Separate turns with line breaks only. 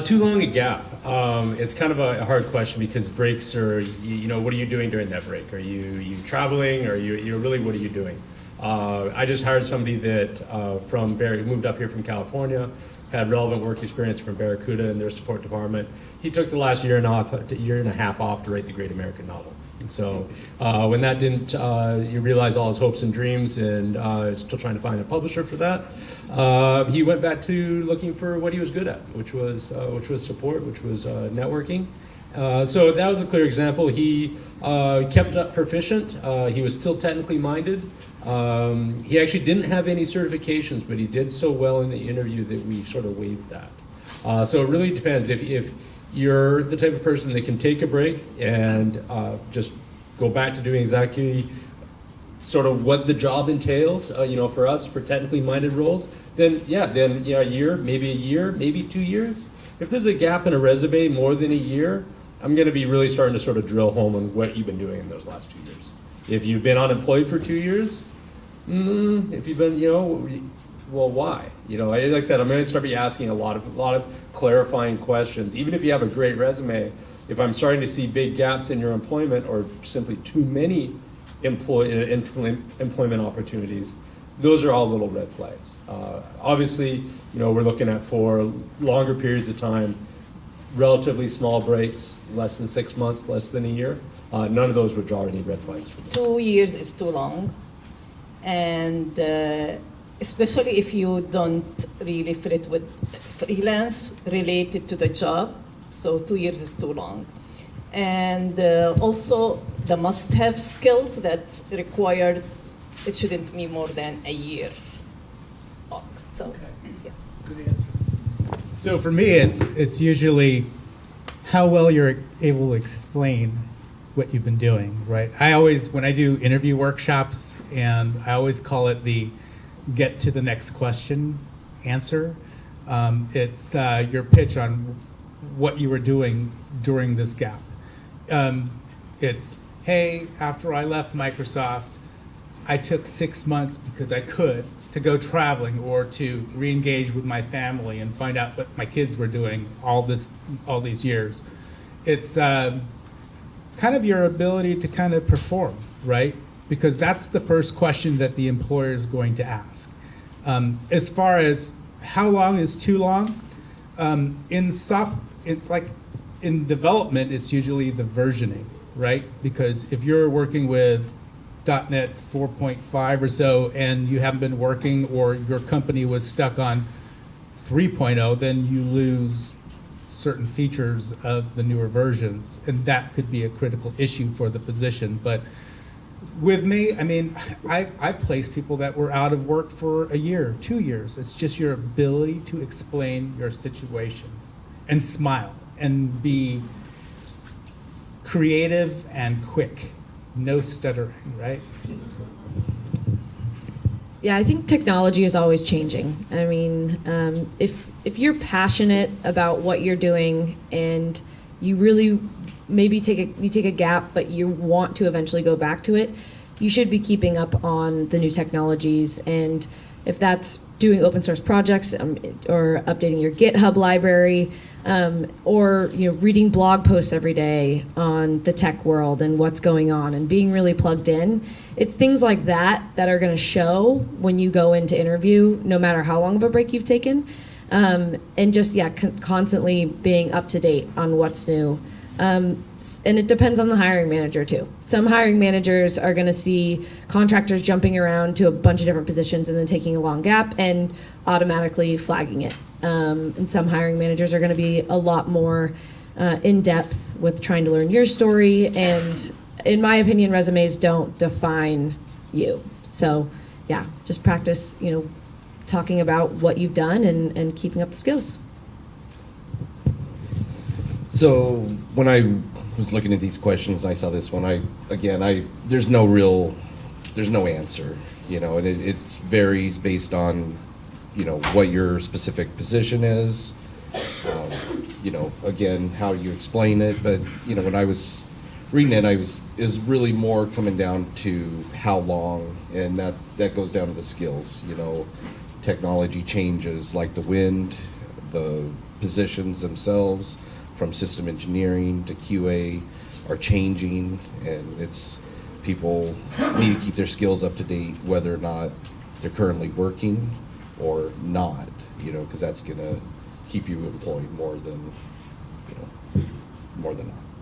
Too long a gap. It's kind of a hard question because breaks are, what are you doing during that break? Are you traveling? Or really, what are you doing? I just hired somebody that who moved up here from California, had relevant work experience from Barracuda in their support department. He took the last year and a half off to write the Great American Novel. So when that didn't, you realize all his hopes and dreams, and still trying to find a publisher for that. He went back to looking for what he was good at, which was support, which was networking. So that was a clear example. He kept up proficient. He was still technically minded. He actually didn't have any certifications, but he did so well in the interview that we sort of waived that. So it really depends. If you're the type of person that can take a break and just go back to doing exactly sort of what the job entails, for us, for technically minded roles, then a year, maybe 2 years. If there's a gap in a resume more than a year, I'm going to be really starting to sort of drill home on what you've been doing in those last 2 years. If you've been unemployed for 2 years, if you've been, well, why? Like I said, I'm going to start be asking a lot of clarifying questions. Even if you have a great resume, if I'm starting to see big gaps in your employment or simply too many employment opportunities, those are all little red flags. Obviously, we're looking at for longer periods of time, relatively small breaks, less than 6 months, less than a year. None of those would draw any red flags for me.
2 years is too long, and especially if you don't really fit with freelance related to the job, so 2 years is too long. And also the must-have skills that's required, it shouldn't be more than a year. So, yeah.
Good answer. So for me, it's usually how well you're able to explain what you've been doing, right? When I do interview workshops, and I always call it the get to the next question answer. It's your pitch on what you were doing during this gap. It's, hey, after I left Microsoft, I took 6 months because I could to go traveling or to re-engage with my family and find out what my kids were doing all these years. It's kind of your ability to kind of perform, right? Because that's the first question that the employer is going to ask. As far as how long is too long, in development, it's usually the versioning, right? Because if you're working with .NET 4.5 or so, and you haven't been working, or your company was stuck on 3.0, then you lose certain features of the newer versions, and that could be a critical issue for the position. But with me, I placed people that were out of work for a year, 2 years. It's just your ability to explain your situation and smile and be creative and quick. No stuttering, right?
Yeah, I think technology is always changing. If you're passionate about what you're doing and you really maybe take a gap, but you want to eventually go back to it, you should be keeping up on the new technologies. And if that's doing open source projects or updating your GitHub library, or reading blog posts every day on the tech world and what's going on and being really plugged in, it's things like that that are going to show when you go into interview, no matter how long of a break you've taken, and just constantly being up to date on what's new. And it depends on the hiring manager too. Some hiring managers are going to see contractors jumping around to a bunch of different positions and then taking a long gap and automatically flagging it. And some hiring managers are going to be a lot more in-depth with trying to learn your story. And in my opinion, resumes don't define you. So yeah, just practice, talking about what you've done and keeping up the skills.
So when I was looking at these questions, I saw this one. There's no answer, and it varies based on, what your specific position is, again, how you explain it. But, when I was reading it, it was really more coming down to how long, and that goes down to the skills. Technology changes like the wind, the positions themselves, from system engineering to QA, are changing, and it's, people need to keep their skills up to date, whether or not they're currently working or not, you know, because that's gonna keep you employed more than, you know, more than not.